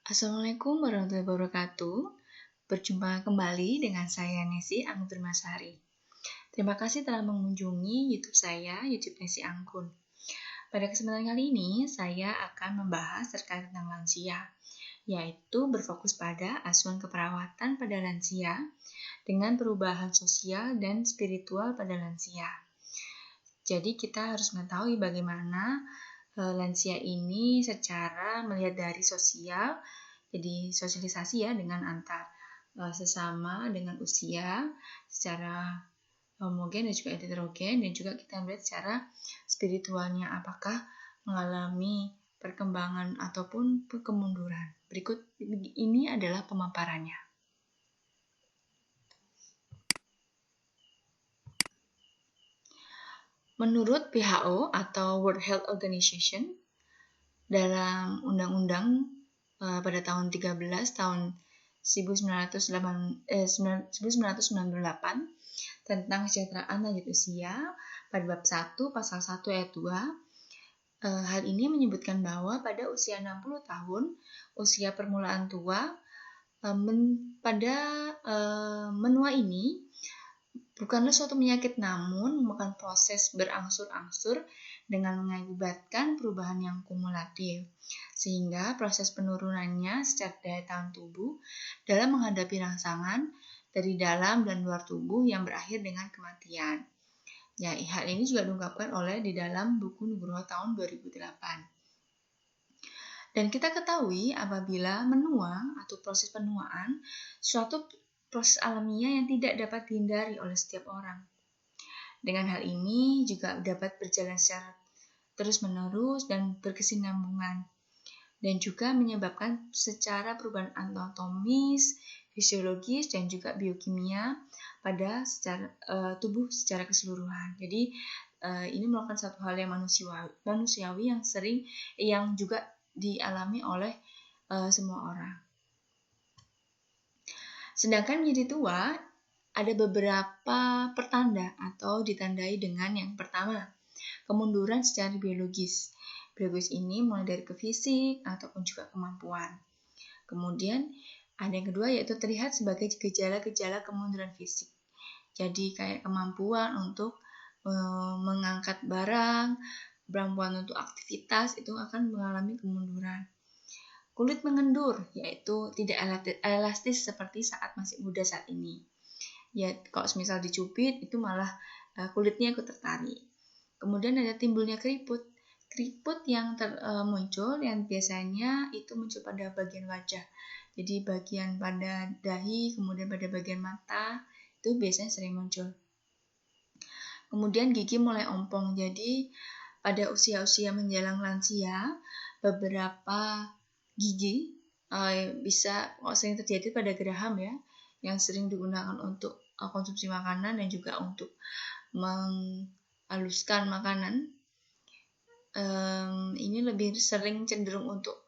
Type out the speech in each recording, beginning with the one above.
Assalamualaikum warahmatullahi wabarakatuh. Berjumpa kembali dengan saya Nesi Anggun Masari. Terima kasih telah mengunjungi YouTube saya, YouTube Nesi Anggun. Pada kesempatan kali ini, saya akan membahas terkait tentang lansia, yaitu berfokus pada asuhan keperawatan pada lansia dengan perubahan sosial dan spiritual pada lansia. Jadi kita harus mengetahui bagaimana lansia ini secara melihat dari sosial, jadi sosialisasi ya dengan antar sesama dengan usia secara homogen dan juga heterogen, dan juga kita melihat secara spiritualnya apakah mengalami perkembangan ataupun kemunduran. Berikut ini adalah pemaparannya. Menurut WHO atau World Health Organization, dalam undang-undang pada tahun 13 tahun 1998 tentang kesejahteraan lanjut usia pada bab 1 pasal 1 ayat 2, hal ini menyebutkan bahwa pada usia 60 tahun, usia permulaan tua, pada menua ini bukanlah suatu penyakit, namun merupakan proses berangsur-angsur dengan mengakibatkan perubahan yang kumulatif, sehingga proses penurunannya secara daya tahan tubuh dalam menghadapi rangsangan dari dalam dan luar tubuh yang berakhir dengan kematian. Ya, hal ini juga diungkapkan oleh di dalam buku Nugroho tahun 2008. Dan kita ketahui apabila menua atau proses penuaan suatu proses alamiah yang tidak dapat dihindari oleh setiap orang. Dengan hal ini juga dapat berjalan secara terus-menerus dan berkesinambungan, dan juga menyebabkan secara perubahan anatomis, fisiologis, dan juga biokimia pada tubuh secara keseluruhan. Jadi ini merupakan satu hal yang manusiawi yang juga dialami oleh semua orang. Sedangkan menjadi tua, ada beberapa pertanda atau ditandai dengan yang pertama, kemunduran secara biologis. Biologis ini mulai dari ke fisik ataupun juga kemampuan. Kemudian ada yang kedua, yaitu terlihat sebagai gejala-gejala kemunduran fisik. Jadi kayak kemampuan untuk mengangkat barang, kemampuan untuk aktivitas itu akan mengalami kemunduran. Kulit mengendur, yaitu tidak elastis seperti saat masih muda saat ini. Ya, kalau misal dicubit itu malah kulitnya ikut tertarik. Kemudian ada timbulnya keriput. Keriput yang muncul yang biasanya itu muncul pada bagian wajah. Jadi bagian pada dahi, kemudian pada bagian mata, itu biasanya sering muncul. Kemudian gigi mulai ompong. Jadi pada usia-usia menjelang lansia, beberapa gigi bisa sering terjadi pada geraham ya, yang sering digunakan untuk konsumsi makanan dan juga untuk menghaluskan makanan. Ini lebih sering cenderung untuk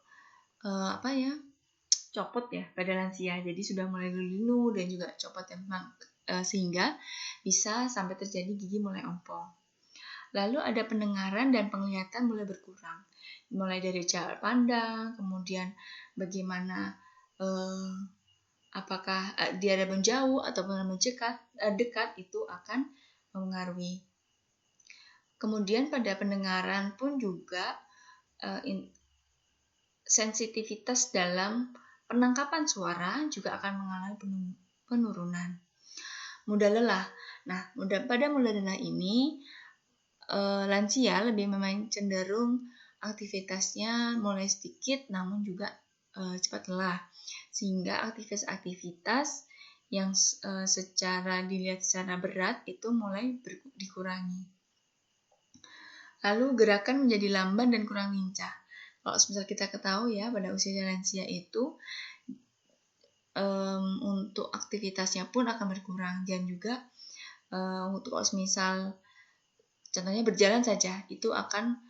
copot ya pada lansia. Jadi sudah mulai linu dan juga copot ya, sehingga bisa sampai terjadi gigi mulai ompong. Lalu ada pendengaran dan penglihatan mulai berkurang, mulai dari jarak pandang, kemudian bagaimana apakah dia ada menjauh ataupun dekat itu akan mempengaruhi. Kemudian pada pendengaran pun juga sensitivitas dalam penangkapan suara juga akan mengalami penurunan. Mudah lelah. Nah, pada mudah lelah ini lansia lebih cenderung aktivitasnya mulai sedikit namun juga cepat lelah, sehingga aktivitas yang dilihat secara berat itu mulai dikurangi. Lalu gerakan menjadi lamban dan kurang lincah. Kalau misal kita ketahui ya, pada usia lansia itu untuk aktivitasnya pun akan berkurang, dan juga untuk kalau misal contohnya berjalan saja itu akan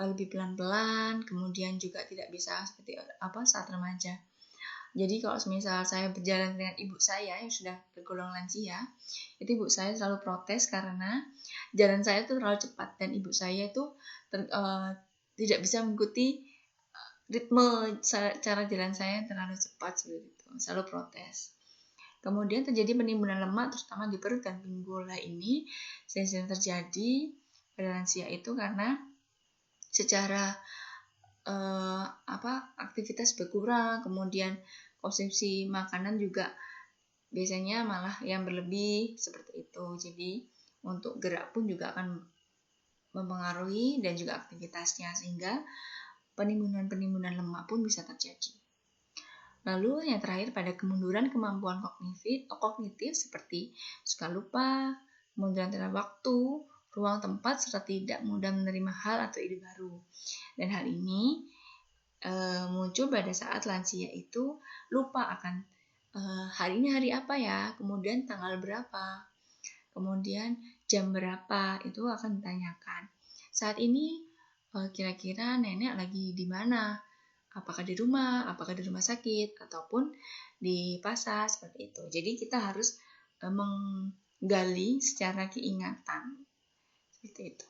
lebih pelan-pelan, kemudian juga tidak bisa seperti saat remaja. Jadi kalau misal saya berjalan dengan ibu saya yang sudah tergolong lansia, itu ibu saya selalu protes karena jalan saya itu terlalu cepat dan ibu saya itu tidak bisa mengikuti ritme cara jalan saya terlalu cepat seperti itu, selalu protes. Kemudian terjadi penimbunan lemak terutama di perut dan pinggul. Ini sering terjadi pada lansia itu karena secara aktivitas berkurang, kemudian konsumsi makanan juga biasanya malah yang berlebih seperti itu. Jadi untuk gerak pun juga akan mempengaruhi dan juga aktivitasnya, sehingga penimbunan lemak pun bisa terjadi. Lalu yang terakhir pada kemunduran kemampuan kognitif seperti suka lupa, kemunduran terhadap waktu, ruang tempat, serta tidak mudah menerima hal atau ide baru. Dan hal ini muncul pada saat lansia itu lupa akan hari ini hari apa ya, kemudian tanggal berapa, kemudian jam berapa, itu akan ditanyakan. Saat ini kira-kira nenek lagi di mana? Apakah di rumah sakit, ataupun di pasar, seperti itu. Jadi kita harus menggali secara keingatan, seperti itu.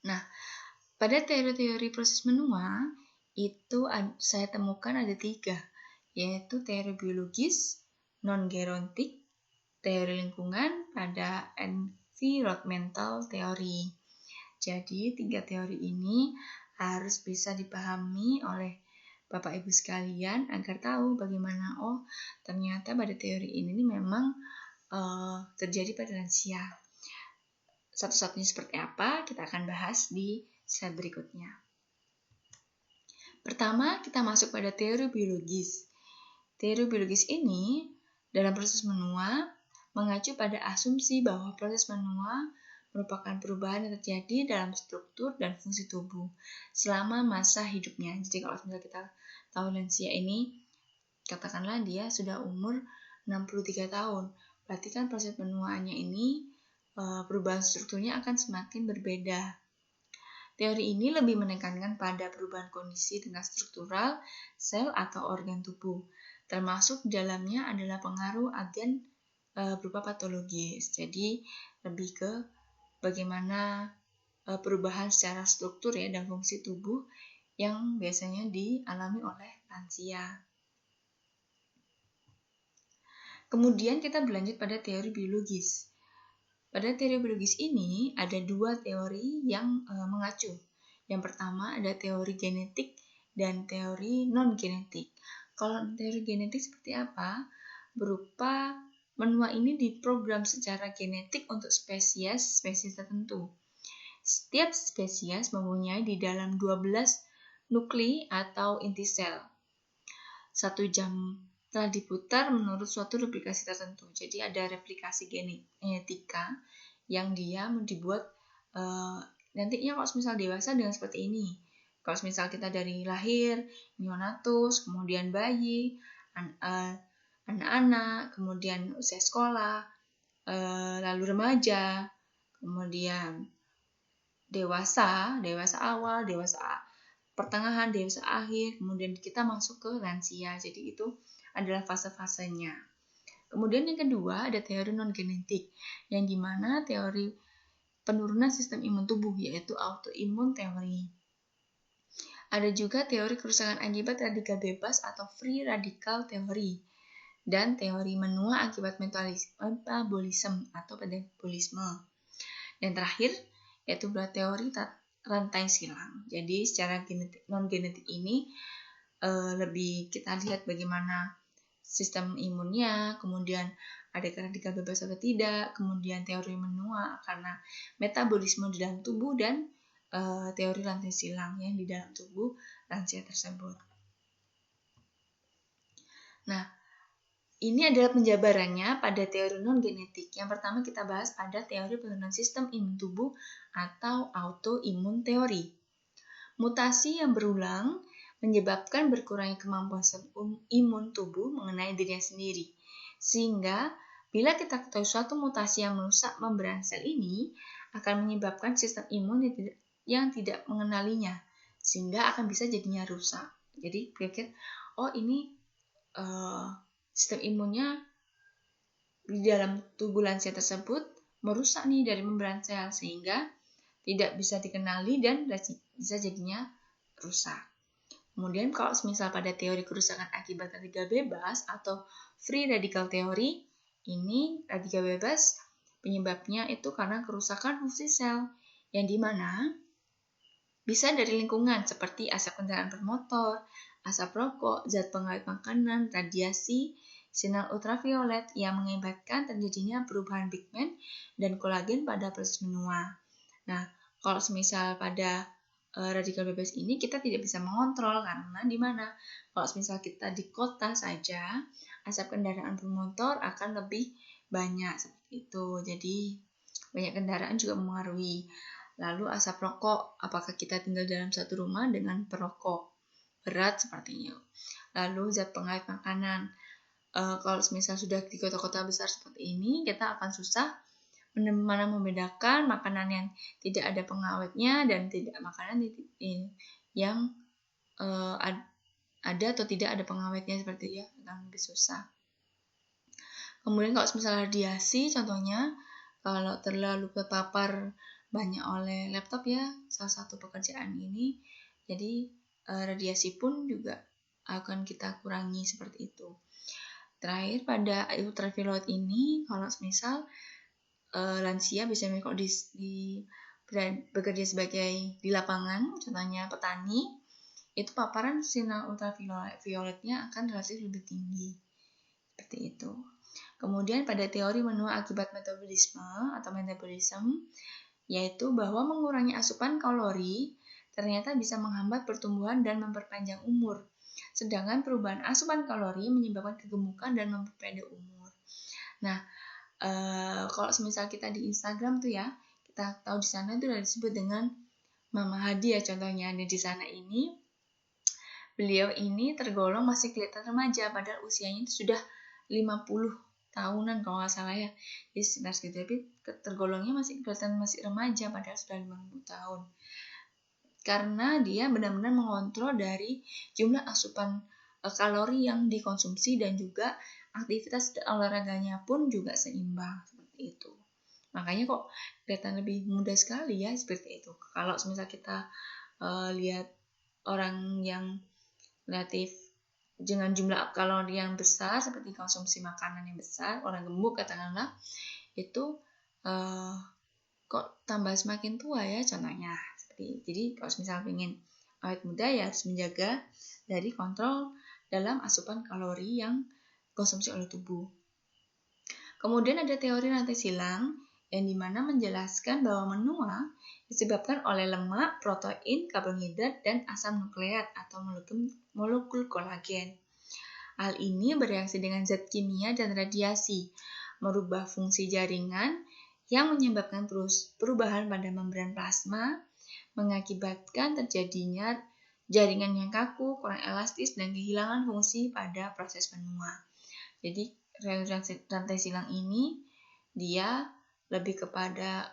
Nah, pada teori-teori proses menua itu saya temukan ada 3, yaitu teori biologis, non-gerontik, teori lingkungan, pada environmental teori. Jadi 3 teori ini harus bisa dipahami oleh Bapak Ibu sekalian agar tahu bagaimana ternyata pada teori ini memang terjadi pada lansia. Satu-satunya seperti apa kita akan bahas di slide berikutnya. Pertama, kita masuk pada teori biologis. Teori biologis ini dalam proses menua mengacu pada asumsi bahwa proses menua merupakan perubahan yang terjadi dalam struktur dan fungsi tubuh selama masa hidupnya. Jadi kalau misalnya kita tahu lansia ini, katakanlah dia sudah umur 63 tahun, berarti kan proses penuaannya ini perubahan strukturnya akan semakin berbeda. Teori ini lebih menekankan pada perubahan kondisi tingkat struktural sel atau organ tubuh, termasuk di dalamnya adalah pengaruh agen berupa patologis. Jadi lebih ke bagaimana perubahan secara struktur ya dan fungsi tubuh yang biasanya dialami oleh lansia. Kemudian kita berlanjut pada teori biologis. Pada teori biologis ini ada 2 teori yang mengacu. Yang pertama ada teori genetik dan teori non-genetik. Kalau teori genetik seperti apa? Berupa menua ini diprogram secara genetik untuk spesies tertentu. Setiap spesies mempunyai di dalam 12 nuklei atau inti sel. 1 jam telah diputar menurut suatu replikasi tertentu. Jadi ada replikasi genetika yang dia dibuat nantinya kalau misal dewasa dengan seperti ini. Kalau misal kita dari lahir, neonatus, kemudian bayi, anak-anak, kemudian usia sekolah, lalu remaja, kemudian dewasa awal, dewasa pertengahan, dewasa akhir, kemudian kita masuk ke lansia. Jadi itu adalah fase-fasenya. Kemudian yang kedua ada teori non-genetik, yang dimana teori penurunan sistem imun tubuh, yaitu autoimun teori. Ada juga teori kerusakan akibat radikal bebas atau free radical teori, dan teori menua akibat metabolisme atau metabolisme. Dan terakhir yaitu teori rantai silang. Jadi secara non-genetik ini lebih kita lihat bagaimana sistem imunnya, kemudian ada radikal bebas atau tidak, kemudian teori menua karena metabolisme di dalam tubuh, dan teori rantai silang yang di dalam tubuh lansia tersebut. Nah, ini adalah penjabarannya pada teori non-genetik. Yang pertama kita bahas pada teori penurunan sistem imun tubuh atau autoimun teori. Mutasi yang berulang menyebabkan berkurangnya kemampuan imun tubuh mengenai dirinya sendiri. Sehingga bila kita ketahui suatu mutasi yang merusak membran sel ini akan menyebabkan sistem imun yang tidak mengenalinya, sehingga akan bisa jadinya rusak. Jadi pikir, ini sistem imunnya di dalam tubuh lansia tersebut merusak nih dari membran sel, sehingga tidak bisa dikenali dan bisa jadinya rusak. Kemudian kalau misal pada teori kerusakan akibat radikal bebas atau free radical theory, ini radikal bebas penyebabnya itu karena kerusakan fungsi sel, yang dimana bisa dari lingkungan seperti asap kendaraan bermotor, asap rokok, zat pengawet makanan, radiasi, sinar ultraviolet yang mengakibatkan terjadinya perubahan pigmen dan kolagen pada proses menua. Nah, kalau semisal pada radikal bebas ini kita tidak bisa mengontrol karena di mana kalau misal kita di kota saja asap kendaraan bermotor akan lebih banyak seperti itu. Jadi banyak kendaraan juga mempengaruhi. Lalu asap rokok, apakah kita tinggal dalam satu rumah dengan perokok berat sepertinya. Lalu zat pengawet makanan. Kalau misal sudah di kota-kota besar seperti ini, kita akan susah mana membedakan makanan yang tidak ada pengawetnya dan tidak makanan yang ada atau tidak ada pengawetnya seperti ya, akan lebih susah. Kemudian kalau misalnya radiasi, contohnya kalau terlalu terpapar banyak oleh laptop ya, salah satu pekerjaan ini, jadi radiasi pun juga akan kita kurangi seperti itu. Terakhir pada ultraviolet ini, kalau misal lansia biasanya kalau bekerja sebagai di lapangan, contohnya petani, itu paparan sinar ultravioletnya akan relatif lebih tinggi. Seperti itu. Kemudian pada teori menua akibat metabolisme atau metabolism, yaitu bahwa mengurangi asupan kalori ternyata bisa menghambat pertumbuhan dan memperpanjang umur. Sedangkan perubahan asupan kalori menyebabkan kegemukan dan memperpendek umur. Nah, kalau semisal kita di Instagram tuh ya, kita tahu di sana itu sudah disebut dengan Mama Hadi ya contohnya. Di sana ini beliau ini tergolong masih kelihatan remaja padahal usianya itu sudah 50 tahunan kalau nggak salah ya. Jadi sekitar segitu, tapi tergolongnya masih kelihatan masih remaja padahal sudah 50 tahun. Karena dia benar-benar mengontrol dari jumlah asupan kalori yang dikonsumsi dan juga aktivitas olahraganya pun juga seimbang seperti itu. Makanya kok kelihatan lebih muda sekali ya seperti itu. Kalau misal kita lihat orang yang relatif dengan jumlah kalori yang besar seperti konsumsi makanan yang besar, orang gemuk katakanlah, itu kok tambah semakin tua ya contohnya. Jadi kalau misal ingin awet muda ya harus menjaga dari kontrol dalam asupan kalori yang konsumsi oleh tubuh. Kemudian ada teori rantai silang yang dimana menjelaskan bahwa menua disebabkan oleh lemak, protein, karbohidrat, dan asam nukleat atau molekul kolagen. Hal ini bereaksi dengan zat kimia dan radiasi, merubah fungsi jaringan yang menyebabkan perubahan pada membran plasma, mengakibatkan terjadinya jaringan yang kaku, kurang elastis, dan kehilangan fungsi pada proses menua. Jadi rantai silang ini dia lebih kepada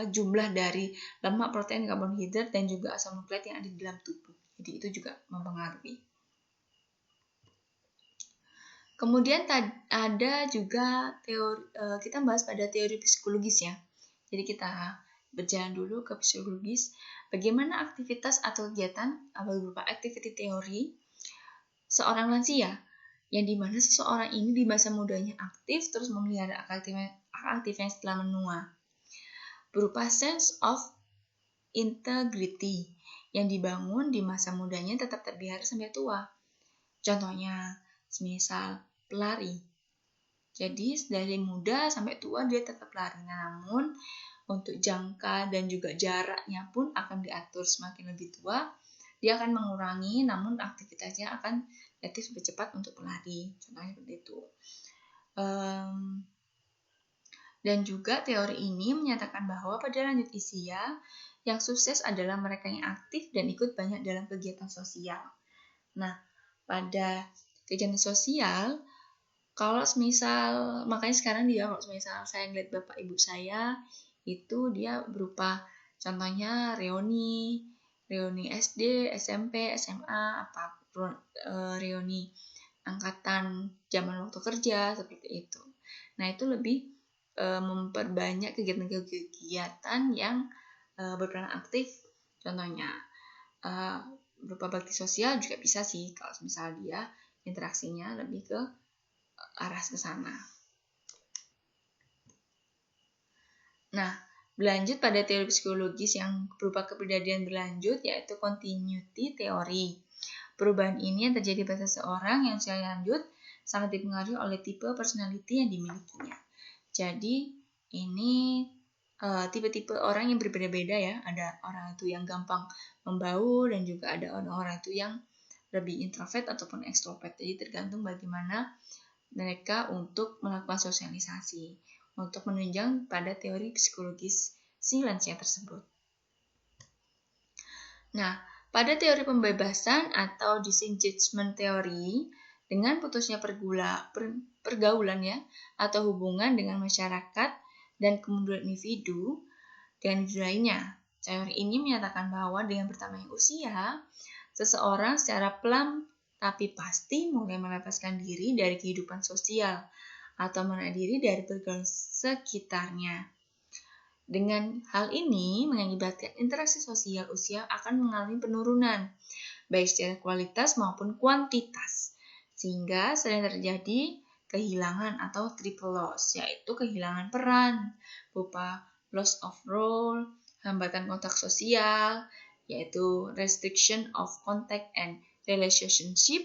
jumlah dari lemak, protein, karbohidrat, dan juga asam nukleat yang ada di dalam tubuh. Jadi itu juga mempengaruhi. Kemudian ada juga teori, kita bahas pada teori psikologis ya. Jadi kita berjalan dulu ke psikologis. Bagaimana aktivitas atau kegiatan berupa activity theory seorang lansia, yang dimana seseorang ini di masa mudanya aktif terus memelihara aktifnya setelah menua. Berupa sense of integrity yang dibangun di masa mudanya tetap terpelihara sampai tua. Contohnya, semisal pelari. Jadi dari muda sampai tua dia tetap lari. Namun untuk jangka dan juga jaraknya pun akan diatur. Semakin lebih tua dia akan mengurangi, namun aktivitasnya akan relatif lebih cepat untuk pelari. Contohnya seperti itu. Dan juga teori ini menyatakan bahwa pada lanjut usia yang sukses adalah mereka yang aktif dan ikut banyak dalam kegiatan sosial. Nah, pada kegiatan sosial, kalau misal, makanya sekarang dia kalau misal saya ngeliat bapak ibu saya, itu dia berupa contohnya reuni SD, SMP, SMA, reuni angkatan zaman waktu kerja, seperti itu. Nah, itu lebih memperbanyak kegiatan-kegiatan yang berperan aktif, contohnya berupa bakti sosial juga bisa sih kalau misalnya dia interaksinya lebih ke arah ke sana. Nah, berlanjut pada teori psikologis yang berupa kepribadian berlanjut, yaitu continuity teori. Perubahan ini yang terjadi pada seseorang yang usia lanjut sangat dipengaruhi oleh tipe personality yang dimilikinya. Jadi, ini tipe-tipe orang yang berbeda-beda ya. Ada orang itu yang gampang membaur dan juga ada orang-orang itu yang lebih introvert ataupun extrovert. Jadi tergantung bagaimana mereka untuk melakukan sosialisasi untuk menunjang pada teori psikologis si lansia tersebut. Nah, pada teori pembebasan atau disengagement teori, dengan putusnya pergaulan ya atau hubungan dengan masyarakat dan kemunduran individu dengan individu lainnya. Teori ini menyatakan bahwa dengan bertambahnya usia, seseorang secara pelan tapi pasti mulai melepaskan diri dari kehidupan sosial atau menarik diri dari pergaulan sekitarnya. Dengan hal ini mengakibatkan interaksi sosial usia akan mengalami penurunan, baik secara kualitas maupun kuantitas, sehingga sering terjadi kehilangan atau triple loss, yaitu kehilangan peran, berupa loss of role, hambatan kontak sosial, yaitu restriction of contact and relationship,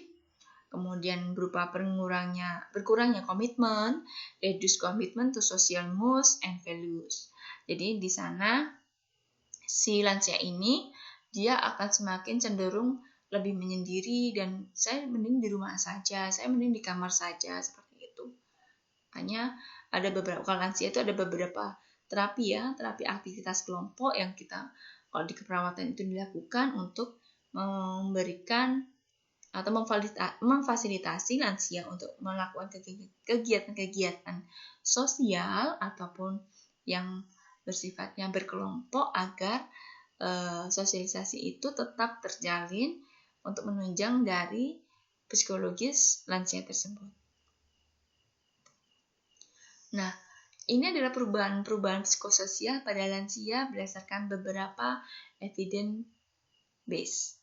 kemudian berupa berkurangnya komitmen, reduce commitment to social moods and values. Jadi di sana si lansia ini dia akan semakin cenderung lebih menyendiri dan saya mending di rumah saja, saya mending di kamar saja seperti itu. Hanya ada beberapa kalau lansia itu ada beberapa terapi ya, terapi aktivitas kelompok yang kita kalau di keperawatan itu dilakukan untuk memberikan atau memfasilitasi lansia untuk melakukan kegiatan-kegiatan sosial ataupun yang bersifatnya berkelompok agar sosialisasi itu tetap terjalin untuk menunjang dari psikologis lansia tersebut. Nah, ini adalah perubahan psikososial pada lansia berdasarkan beberapa evidence base.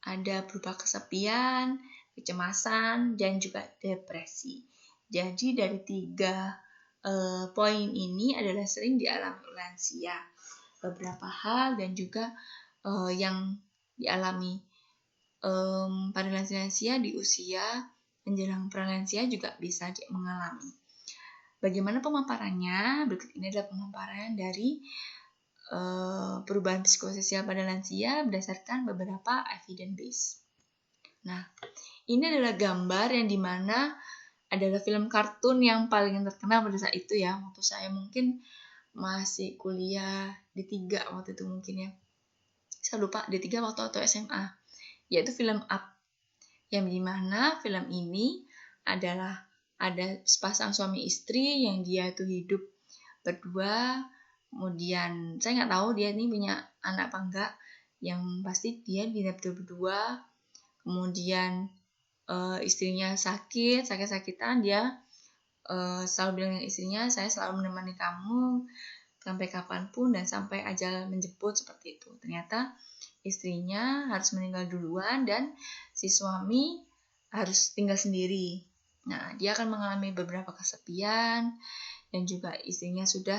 Ada berupa kesepian, kecemasan, dan juga depresi. Jadi dari 3 poin ini adalah sering dialami lansia. Beberapa hal dan juga yang dialami pada lansia di usia menjelang pralansia juga bisa mengalami. Bagaimana pemaparannya? Berikut ini adalah pemaparan dari perubahan psikososial pada lansia berdasarkan beberapa evidence base. Nah, ini adalah gambar yang dimana adalah film kartun yang paling terkenal pada saat itu ya. Waktu saya mungkin masih kuliah D3 waktu itu mungkin ya. Saya lupa D3 waktu atau SMA. Yaitu film Up. Yang dimana film ini adalah ada sepasang suami istri yang dia itu hidup berdua. Kemudian saya nggak tahu dia ini punya anak apa enggak. Yang pasti dia hidup berdua. Kemudian istrinya sakit-sakitan, dia selalu bilang dengan istrinya, saya selalu menemani kamu sampai kapanpun dan sampai ajal menjemput seperti itu. Ternyata istrinya harus meninggal duluan dan si suami harus tinggal sendiri. Nah, dia akan mengalami beberapa kesepian dan juga istrinya sudah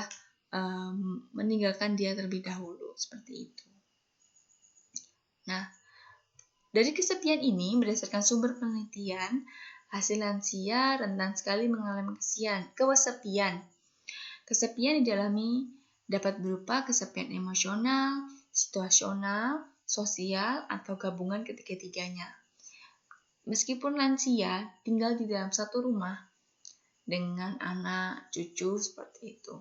meninggalkan dia terlebih dahulu seperti itu. Nah, dari kesepian ini berdasarkan sumber penelitian, hasil lansia rentan sekali mengalami kesepian. Kesepian dialami dapat berupa kesepian emosional, situasional, sosial, atau gabungan ketiga-tiganya. Meskipun lansia tinggal di dalam satu rumah dengan anak cucu seperti itu.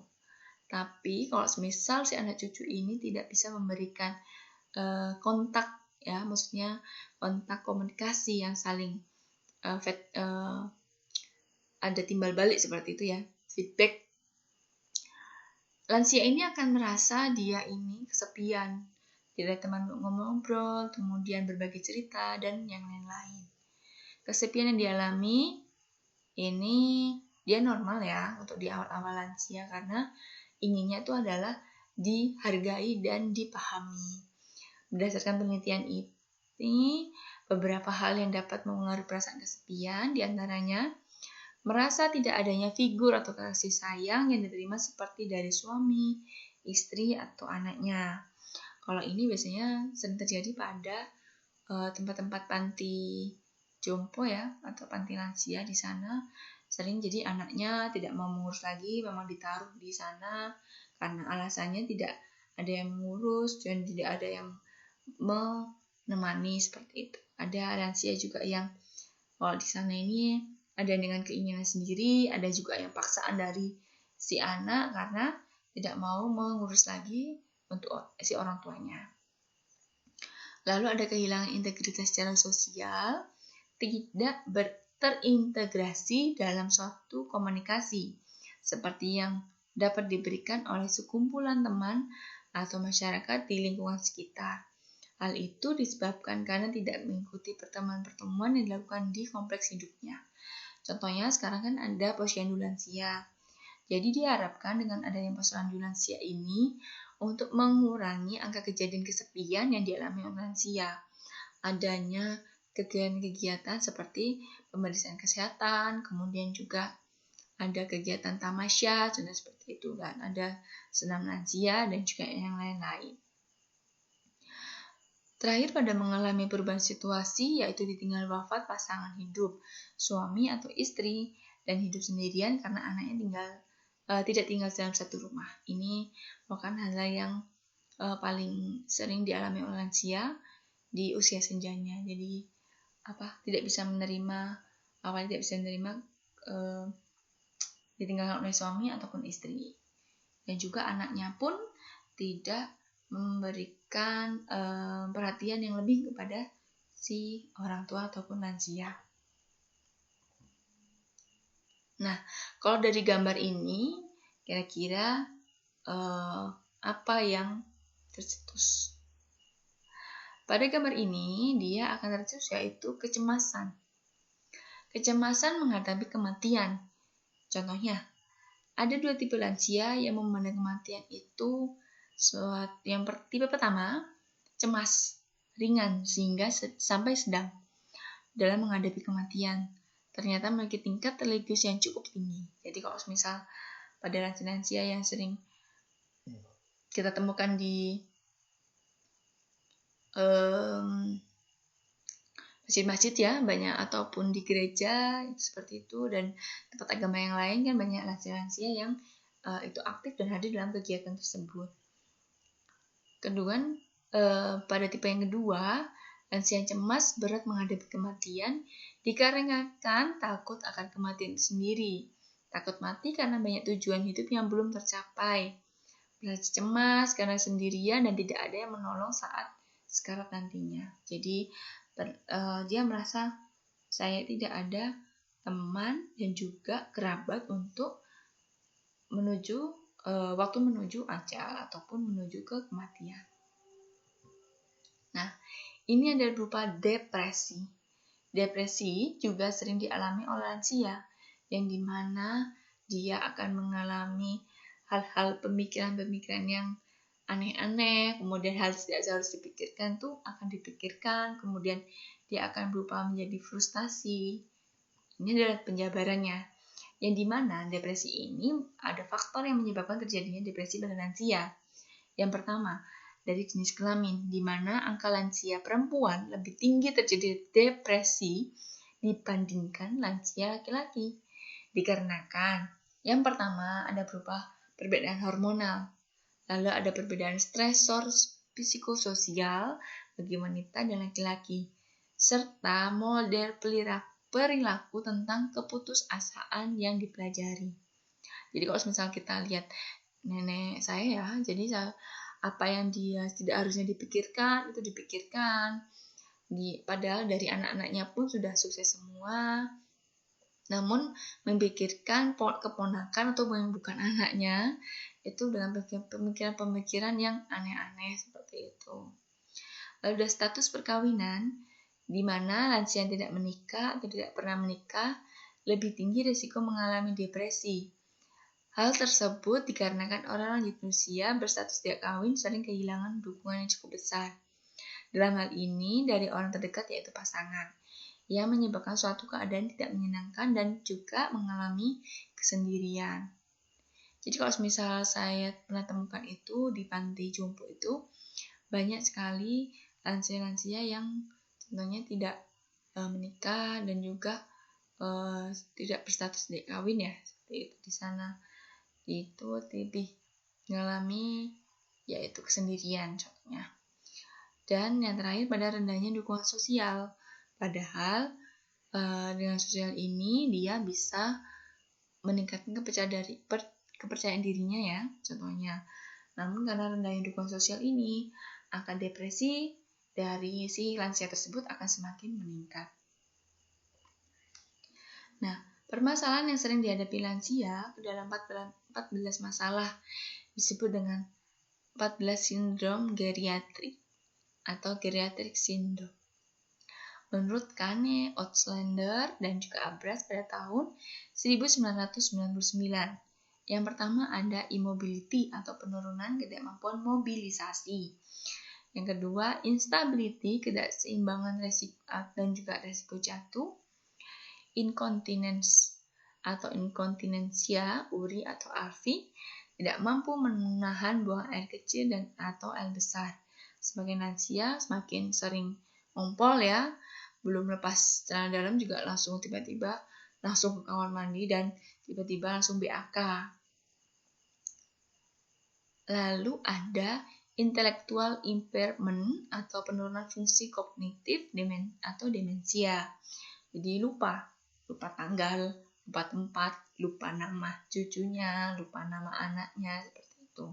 Tapi kalau misal si anak cucu ini tidak bisa memberikan kontak ya, maksudnya kontak komunikasi yang saling ada timbal balik seperti itu ya, feedback. Lansia ini akan merasa dia ini kesepian, tidak ada teman ngobrol, kemudian berbagi cerita dan yang lain-lain. Kesepian yang dialami ini dia normal ya untuk di awal-awal lansia karena inginnya itu adalah dihargai dan dipahami. Berdasarkan penelitian ini, beberapa hal yang dapat mempengaruhi perasaan kesepian, diantaranya merasa tidak adanya figur atau kasih sayang yang diterima seperti dari suami, istri, atau anaknya. Kalau ini biasanya sering terjadi pada tempat-tempat panti jompo ya, atau panti lansia. Di sana sering jadi anaknya tidak mau mengurus lagi, memang ditaruh di sana karena alasannya tidak ada yang mengurus dan tidak ada yang menemani seperti itu. Ada lansia juga yang kalau di sana ini ada dengan keinginan sendiri, ada juga yang paksaan dari si anak karena tidak mau mengurus lagi untuk si orang tuanya. Lalu ada kehilangan integritas secara sosial, tidak terintegrasi dalam suatu komunikasi, seperti yang dapat diberikan oleh sekumpulan teman atau masyarakat di lingkungan sekitar. Hal itu disebabkan karena tidak mengikuti pertemuan-pertemuan yang dilakukan di kompleks hidupnya. Contohnya sekarang kan ada posyandu lansia. Jadi diharapkan dengan adanya posyandu lansia ini untuk mengurangi angka kejadian kesepian yang dialami oleh lansia. Adanya kegiatan-kegiatan seperti pemeriksaan kesehatan, kemudian juga ada kegiatan tamasya, sudah seperti itu kan. Ada senam lansia dan juga yang lain-lain. Terakhir pada mengalami perubahan situasi, yaitu ditinggal wafat pasangan hidup, suami atau istri, dan hidup sendirian karena anaknya tidak tinggal dalam satu rumah. Ini merupakan hal yang paling sering dialami oleh lansia di usia senjanya. Jadi tidak bisa menerima ditinggalkan oleh suami ataupun istri, dan juga anaknya pun tidak memberikan perhatian yang lebih kepada si orang tua ataupun lansia. Nah, kalau dari gambar ini kira-kira apa yang tercetus? Pada gambar ini dia akan tercetus yaitu kecemasan. Kecemasan menghadapi kematian. Contohnya, ada dua tipe lansia yang memandang kematian itu tipe pertama, cemas, ringan, sehingga sampai sedang dalam menghadapi kematian. Ternyata memiliki tingkat religius yang cukup tinggi. Jadi kalau misal pada lansia yang sering kita temukan di masjid-masjid ya, banyak, ataupun di gereja seperti itu, dan tempat agama yang lain kan banyak lansia-lansia yang itu aktif dan hadir dalam kegiatan tersebut. Kedua, pada tipe yang kedua, lansia yang cemas berat menghadapi kematian dikarenakan takut akan kematian itu sendiri. Takut mati karena banyak tujuan hidup yang belum tercapai. Merasa cemas karena sendirian dan tidak ada yang menolong saat sekarat nantinya. Jadi dia merasa saya tidak ada teman dan juga kerabat untuk waktu menuju ajal ataupun menuju ke kematian. Nah, ini adalah berupa depresi. Depresi juga sering dialami oleh lansia, yang dimana dia akan mengalami hal-hal pemikiran-pemikiran yang aneh-aneh, kemudian hal tidak harus dipikirkan tuh akan dipikirkan, kemudian dia akan berupa menjadi frustasi. Ini adalah penjabarannya. Yang dimana depresi ini ada faktor yang menyebabkan terjadinya depresi pada lansia. Yang pertama, dari jenis kelamin, di mana angka lansia perempuan lebih tinggi terjadi depresi dibandingkan lansia laki-laki. Dikarenakan yang pertama ada berupa perbedaan hormonal, lalu ada perbedaan stresor psikososial bagi wanita dan laki-laki, serta model perilaku tentang keputusasaan yang dipelajari. Jadi kalau misalnya kita lihat nenek saya ya, jadi apa yang dia tidak harusnya dipikirkan itu dipikirkan. Padahal dari anak-anaknya pun sudah sukses semua, namun memikirkan keponakan atau yang bukan anaknya itu dengan pemikiran-pemikiran yang aneh-aneh seperti itu. Lalu ada status perkawinan, di mana lansia yang tidak menikah atau tidak pernah menikah lebih tinggi risiko mengalami depresi. Hal tersebut dikarenakan orang lanjut usia berstatus tidak kawin sering kehilangan dukungan yang cukup besar. Dalam hal ini dari orang terdekat yaitu pasangan, yang menyebabkan suatu keadaan tidak menyenangkan dan juga mengalami kesendirian. Jadi kalau misal saya pernah temukan itu di panti jompo itu banyak sekali lansia-lansia yang contohnya tidak menikah dan juga tidak berstatus tidak kawin ya, seperti itu di sana. Itu lebih mengalami yaitu kesendirian contohnya. Dan yang terakhir pada rendahnya dukungan sosial. Padahal dengan sosial ini dia bisa meningkatkan kepercayaan dirinya ya contohnya. Namun karena rendahnya dukungan sosial ini akan depresi dari si lansia tersebut akan semakin meningkat. Nah, permasalahan yang sering dihadapi lansia dalam 14 masalah disebut dengan 14 sindrom geriatrik atau geriatric syndrome. Menurut Kane, Outlander, dan juga Abras pada tahun 1999. Yang pertama ada immobility atau penurunan ketidakmampuan mobilisasi. Yang kedua, instability, ketidakseimbangan resiko dan juga resiko jatuh. Incontinence atau inkontinensia, uri atau ARVI, tidak mampu menahan buang air kecil dan atau air besar. Semakin lansia, semakin sering ngompol ya, belum lepas celana dalam juga langsung tiba-tiba langsung ke kamar mandi dan tiba-tiba langsung BAK. Lalu ada intellectual impairment atau penurunan fungsi kognitif atau demensia. Jadi lupa tanggal, lupa tempat, lupa nama cucunya, lupa nama anaknya, seperti itu.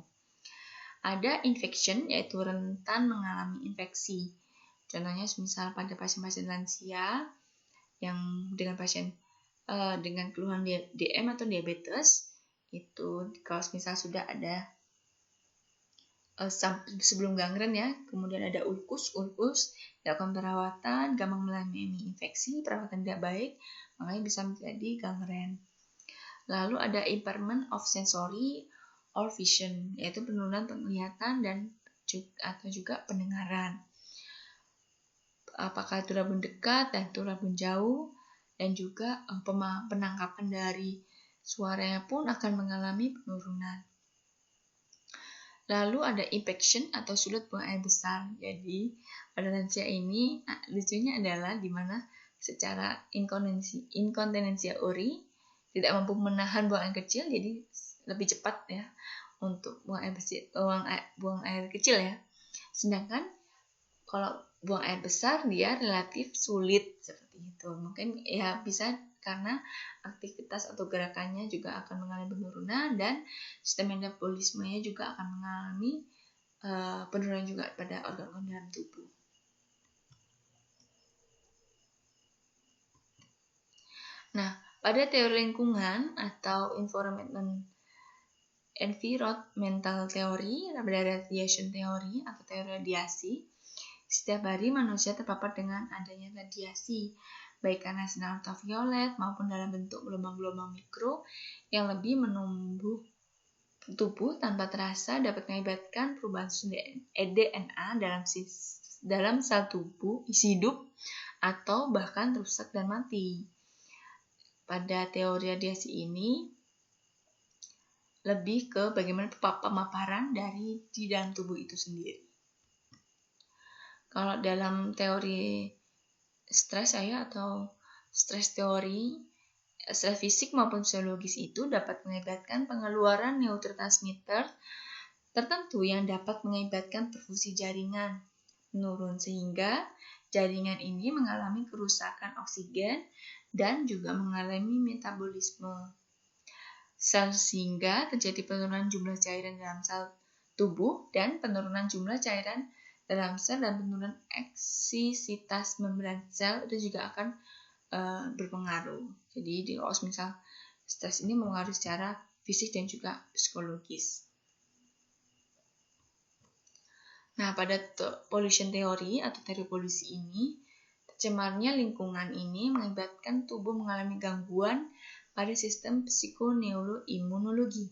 Ada infection, yaitu rentan mengalami infeksi. Contohnya misal pada pasien-pasien lansia yang dengan dengan keluhan DM atau diabetes, itu kalau misal sudah ada sebelum gangren ya, kemudian ada ulkus, dilakukan perawatan, gampang mengalami infeksi, perawatan tidak baik, makanya bisa menjadi gangren. Lalu ada impairment of sensory or vision, yaitu penurunan penglihatan dan atau juga pendengaran. Apakah turabun dekat dan turabun jauh, dan juga penangkapan dari suaranya pun akan mengalami penurunan. Lalu ada infection atau sulit buang air besar. Jadi pada lansia ini lucunya adalah di mana secara inkontinensia uri tidak mampu menahan buang air kecil, jadi lebih cepat ya untuk buang air kecil ya. Sedangkan kalau buang air besar dia relatif sulit seperti itu. Mungkin ya bisa karena aktivitas atau gerakannya juga akan mengalami penurunan dan sistem metabolismenya juga akan mengalami penurunan juga pada organ-organ dalam tubuh. Nah, pada teori lingkungan atau environmental theory, pada radiation theory atau teori radiasi, setiap hari manusia terpapar dengan adanya radiasi, baik karena sinar ultraviolet maupun dalam bentuk gelombang-gelombang mikro yang lebih menumbuh tubuh tanpa terasa dapat mengakibatkan perubahan DNA dalam sel tubuh isi hidup atau bahkan rusak dan mati. Pada teori radiasi ini lebih ke bagaimana pemaparan dari di dalam tubuh itu sendiri. Kalau dalam teori stres atau stres teori, stres fisik maupun psikologis itu dapat mengakibatkan pengeluaran neurotransmitter tertentu yang dapat mengakibatkan perfusi jaringan menurun sehingga jaringan ini mengalami kerusakan oksigen dan juga mengalami metabolisme sel sehingga terjadi penurunan jumlah cairan dalam sel tubuh dan penurunan jumlah cairan dalam sel dan penurunan eksisitas membran sel itu juga akan berpengaruh. Jadi kalau misal stres ini mempengaruhi secara fisik dan juga psikologis. Nah, pada pollution theory atau teori polusi ini, tercemarnya lingkungan ini mengakibatkan tubuh mengalami gangguan pada sistem psikoneuroimunologi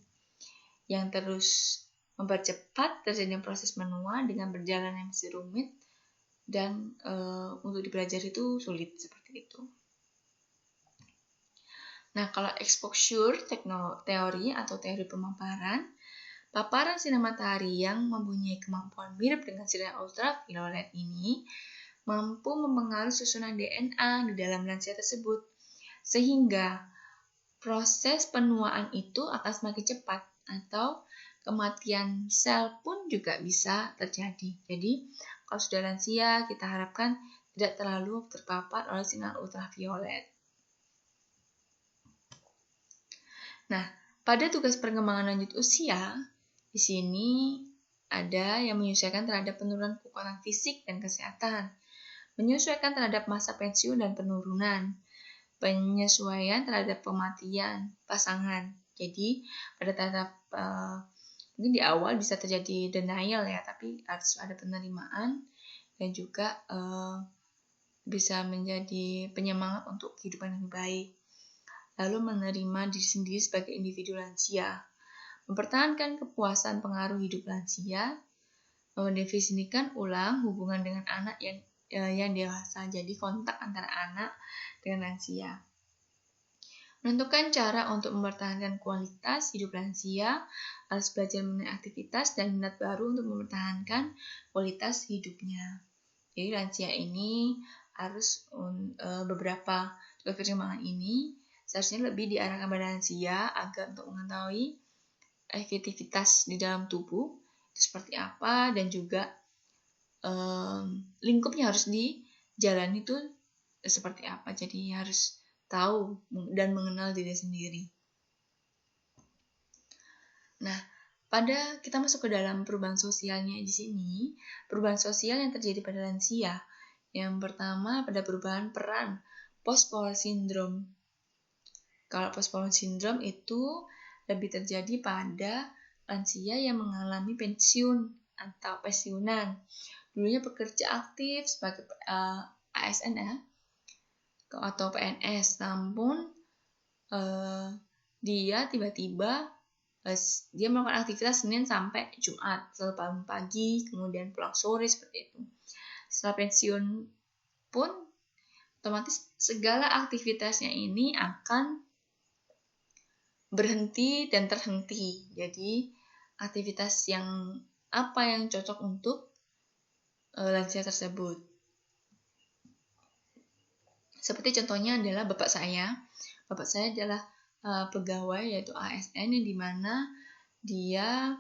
yang terus mempercepat terjadinya proses menua dengan berjalan yang masih rumit dan untuk dipelajari itu sulit seperti itu. Nah, kalau exposure teori atau teori pemaparan, paparan sinar matahari yang mempunyai kemampuan mirip dengan sinar ultraviolet ini mampu mempengaruhi susunan DNA di dalam lansia tersebut, sehingga proses penuaan itu akan semakin cepat atau kematian sel pun juga bisa terjadi. Jadi, kalau sudah lansia, kita harapkan tidak terlalu terpapar oleh sinar ultraviolet. Nah, pada tugas perkembangan lanjut usia, di sini ada yang menyesuaikan terhadap penurunan kekuatan fisik dan kesehatan, menyesuaikan terhadap masa pensiun dan penurunan, penyesuaian terhadap kematian pasangan. Jadi, pada tahap mungkin di awal bisa terjadi denial ya, tapi harus ada penerimaan dan juga bisa menjadi penyemangat untuk kehidupan yang lebih baik. Lalu menerima diri sendiri sebagai individu lansia, mempertahankan kepuasan pengaruh hidup lansia, mendefinisikan ulang hubungan dengan anak yang dewasa, jadi kontak antara anak dengan lansia. Menentukan cara untuk mempertahankan kualitas hidup lansia, harus belajar mengenai aktivitas dan minat baru untuk mempertahankan kualitas hidupnya. Jadi lansia ini harus beberapa tugas perkembangan ini seharusnya lebih diarahkan pada lansia agar untuk mengetahui aktivitas di dalam tubuh itu seperti apa, dan juga lingkupnya harus dijalani itu seperti apa. Jadi harus tahu dan mengenal diri sendiri. Nah, pada kita masuk ke dalam perubahan sosialnya di sini, perubahan sosial yang terjadi pada lansia. Yang pertama pada perubahan peran post-power syndrome. Kalau post-power syndrome itu lebih terjadi pada lansia yang mengalami pensiun atau pensiunan. Dulunya bekerja aktif sebagai ASN ya, atau PNS, namun dia tiba-tiba dia melakukan aktivitas Senin sampai Jumat, bangun pagi, kemudian pulang sore seperti itu. Setelah pensiun pun otomatis segala aktivitasnya ini akan berhenti dan terhenti. Jadi aktivitas yang apa yang cocok untuk lansia tersebut. Seperti contohnya adalah bapak saya. Bapak saya adalah pegawai yaitu ASN, yang dimana dia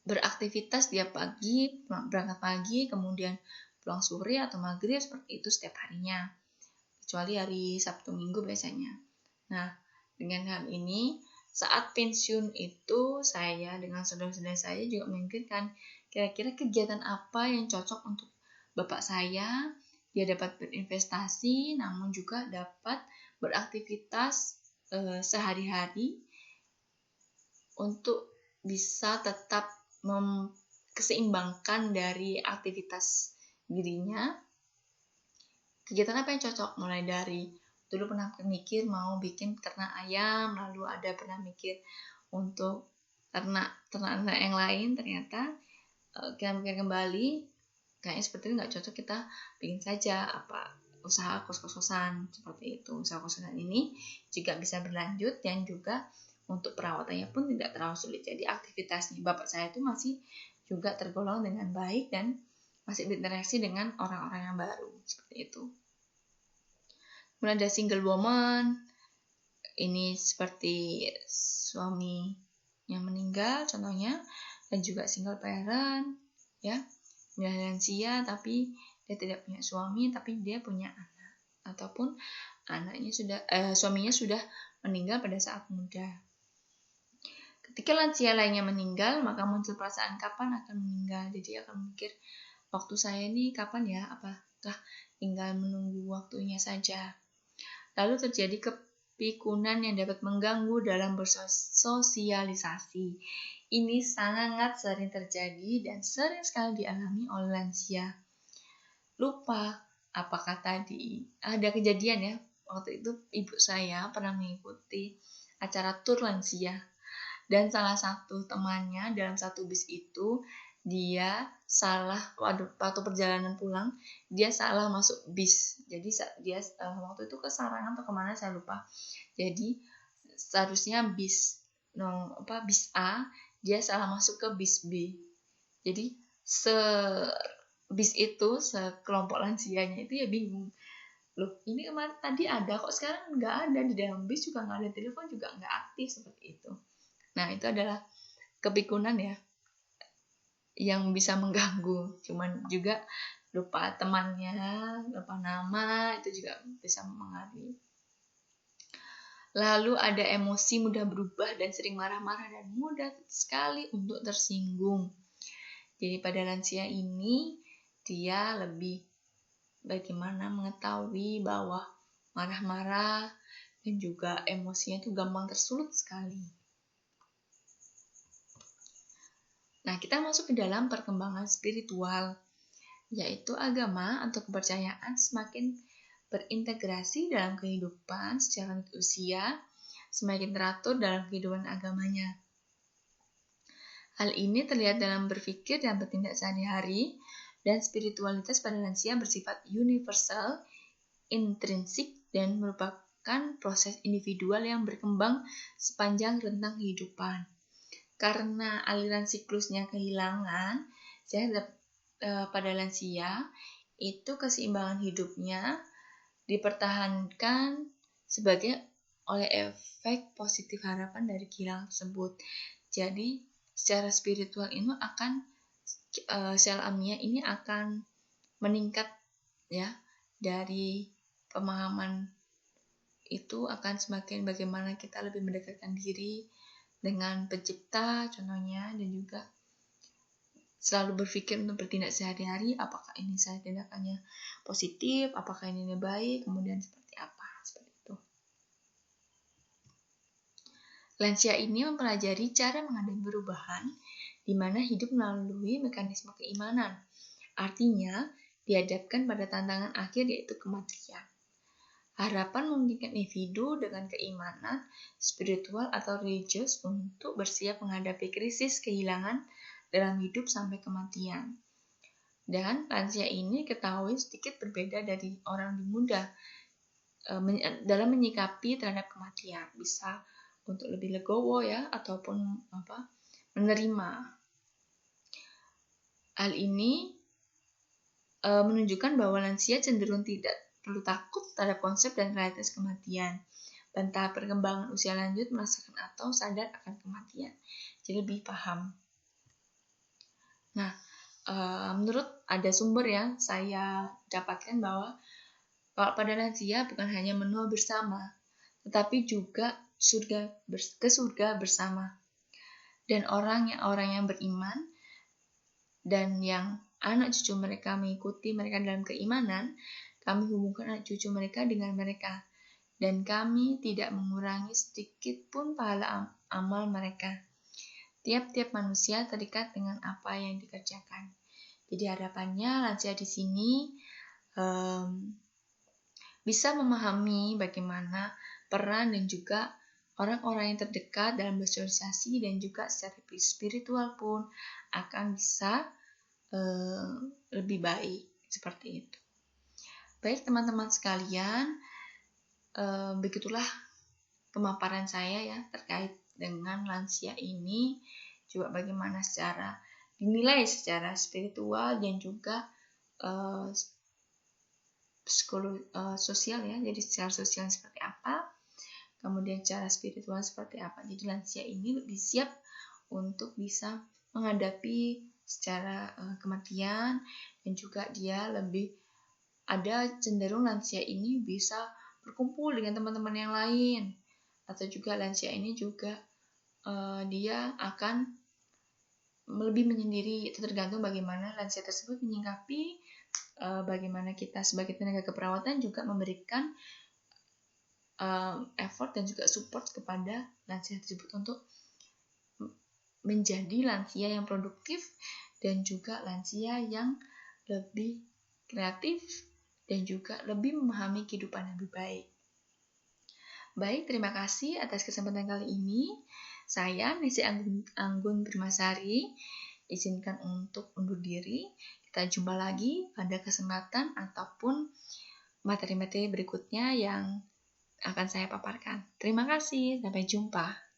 beraktivitas dia pagi, berangkat pagi, kemudian pulang sore atau maghrib, seperti itu setiap harinya. Kecuali hari Sabtu Minggu biasanya. Nah, dengan hal ini, saat pensiun itu saya dengan saudara-saudara saya juga memikirkan kira-kira kegiatan apa yang cocok untuk bapak saya. Dia dapat berinvestasi, namun juga dapat beraktivitas sehari-hari untuk bisa tetap keseimbangkan dari aktivitas dirinya. Kegiatan apa yang cocok? Mulai dari dulu pernah mikir mau bikin ternak ayam, lalu ada pernah mikir untuk ternak yang lain. Ternyata kita mikir kembali, kayaknya seperti itu nggak cocok, kita bikin saja usaha kos-kosan seperti itu. Usaha kos-kosan ini juga bisa berlanjut dan juga untuk perawatannya pun tidak terlalu sulit. Jadi aktivitasnya bapak saya itu masih juga tergolong dengan baik dan masih berinteraksi dengan orang-orang yang baru seperti itu. Kemudian ada single woman, ini seperti suami yang meninggal contohnya, dan juga single parent ya, lansia tapi dia tidak punya suami tapi dia punya anak, ataupun anaknya suaminya sudah meninggal pada saat muda. Ketika lansia lainnya meninggal, maka muncul perasaan kapan akan meninggal. Jadi akan mikir, waktu saya ini kapan ya? Apakah tinggal menunggu waktunya saja? Lalu terjadi kepikunan yang dapat mengganggu dalam bersosialisasi. Ini sangat sering terjadi dan sering sekali dialami oleh lansia. Lupa apakah tadi ada kejadian ya, waktu itu ibu saya pernah mengikuti acara tur lansia, dan salah satu temannya dalam satu bis itu dia salah waktu perjalanan pulang, dia salah masuk bis. Jadi dia waktu itu ke Sarangan atau kemana saya lupa. Jadi seharusnya bis bis A, dia salah masuk ke bis B. Jadi bis itu sekelompok lansianya itu ya bingung. Loh, ini kemarin tadi ada kok, sekarang nggak ada, di dalam bis juga nggak ada, telepon juga nggak aktif, seperti itu. Nah, itu adalah kepikunan ya, yang bisa mengganggu. Cuman juga lupa temannya, lupa nama, itu juga bisa mempengaruhi. Lalu ada emosi mudah berubah dan sering marah-marah dan mudah sekali untuk tersinggung. Jadi pada lansia ini dia lebih bagaimana mengetahui bahwa marah-marah dan juga emosinya itu gampang tersulut sekali. Nah, kita masuk ke dalam perkembangan spiritual, yaitu agama atau kepercayaan semakin berintegrasi dalam kehidupan secara usia, semakin teratur dalam kehidupan agamanya. Hal ini terlihat dalam berpikir dan bertindak sehari-hari, dan spiritualitas pada lansia bersifat universal, intrinsik, dan merupakan proses individual yang berkembang sepanjang rentang kehidupan. Karena aliran siklusnya kehilangan, pada lansia itu keseimbangan hidupnya dipertahankan oleh efek positif harapan dari kehilangan tersebut. Jadi secara spiritual ini sel alamiah ini akan meningkat ya, dari pemahaman itu akan semakin bagaimana kita lebih mendekatkan diri dengan pencipta contohnya, dan juga selalu berpikir untuk bertindak sehari-hari, apakah ini saya tindakannya positif, apakah ini baik, kemudian seperti apa, seperti itu. Lansia ini mempelajari cara menghadapi perubahan di mana hidup melalui mekanisme keimanan. Artinya, dihadapkan pada tantangan akhir yaitu kematian. Harapan memungkinkan individu dengan keimanan spiritual atau religius untuk bersiap menghadapi krisis kehilangan dalam hidup sampai kematian. Dan lansia ini ketahui sedikit berbeda dari orang lebih muda dalam menyikapi terhadap kematian. Bisa untuk lebih legowo ya, ataupun menerima. Hal ini menunjukkan bahwa lansia cenderung tidak perlu takut terhadap konsep dan realitas kematian. Dan tahap perkembangan usia lanjut merasakan atau sadar akan kematian. Jadi lebih paham. Nah, menurut ada sumber yang saya dapatkan bahwa kalau pada lansia bukan hanya menua bersama, tetapi juga ke surga bersama. Dan orang yang beriman dan yang anak cucu mereka mengikuti mereka dalam keimanan, kami hubungkan anak cucu mereka dengan mereka, dan kami tidak mengurangi sedikit pun pahala amal mereka. Tiap-tiap manusia terikat dengan apa yang dikerjakan. Jadi harapannya lansia di sini bisa memahami bagaimana peran dan juga orang-orang yang terdekat dalam bersosialisasi, dan juga secara spiritual pun akan bisa lebih baik, seperti itu. Baik teman-teman sekalian, begitulah pemaparan saya ya terkait dengan lansia ini, juga bagaimana secara dinilai secara spiritual dan juga sosial ya. Jadi secara sosial seperti apa, kemudian secara spiritual seperti apa. Jadi lansia ini lebih siap untuk bisa menghadapi secara kematian, dan juga dia lebih ada cenderung lansia ini bisa berkumpul dengan teman-teman yang lain, atau juga lansia ini juga dia akan lebih menyendiri. Itu tergantung bagaimana lansia tersebut menyikapi, bagaimana kita sebagai tenaga keperawatan juga memberikan effort dan juga support kepada lansia tersebut untuk menjadi lansia yang produktif dan juga lansia yang lebih kreatif dan juga lebih memahami kehidupan yang lebih baik. Baik, terima kasih atas kesempatan kali ini. Saya Nisi Anggun Primasari izinkan untuk undur diri. Kita jumpa lagi pada kesempatan ataupun materi-materi berikutnya yang akan saya paparkan. Terima kasih, sampai jumpa.